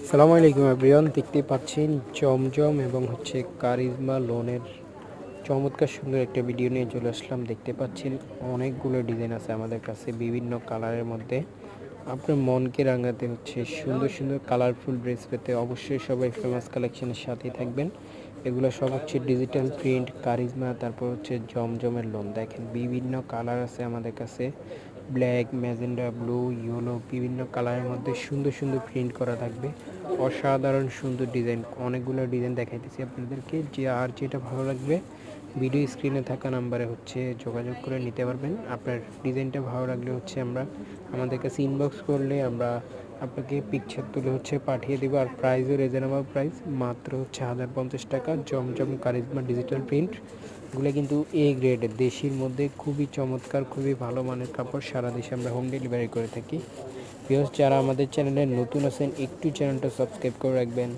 সালামু আলাইকুম এভরিওয়ান, দেখতে পাচ্ছেন জমজম এবং কারিজমা লোনের চমৎকার সুন্দর একটা ভিডিও নিয়ে চলে আসলাম। দেখতে পাচ্ছেন অনেকগুলো ডিজাইন আছে আমাদের কাছে বিভিন্ন কালারের মধ্যে। আপনার মনকে রাঙাতে সুন্দর সুন্দর কালারফুল ড্রেস পেতে অবশ্যই সবাই ফেমাস কালেকশনের সাথেই থাকবেন। এগুলো সব ডিজিটাল প্রিন্ট কারিজমা, তারপর জমজমের লোন। দেখেন বিভিন্ন কালার আছে আমাদের কাছে, ব্ল্যাক, ম্যাজেন্ডা, ব্লু, ইয়েলো, বিভিন্ন কালারের মধ্যে সুন্দর সুন্দর প্রিন্ট করা থাকবে। অসাধারণ সুন্দর ডিজাইন, অনেকগুলো ডিজাইন দেখাইতেছি আপনাদেরকে। যেটা ভালো লাগবে ভিডিও স্ক্রিনে থাকা নাম্বারে যোগাযোগ করে নিতে পারবেন। আপনার ডিজাইনটা ভালো লাগলে আমাদের কাছে ইনবক্স করলে আমরা আপনাকে পিকচার তুলে পাঠিয়ে দেবো। আর প্রাইসও রিজনেবল প্রাইস, মাত্র 1050 টাকা। জমজম কারিজমা ডিজিটাল প্রিন্ট এগুলো কিন্তু এ গ্রেডের, দেশির মধ্যে খুবই চমৎকার, খুবই ভালো মানের কাপড়। সারা দেশে আমরা হোম ডেলিভারি করে থাকি। ভিউয়ার্স, যারা আমাদের চ্যানেলে নতুন আছেন একটু চ্যানেলটা সাবস্ক্রাইব করে রাখবেন।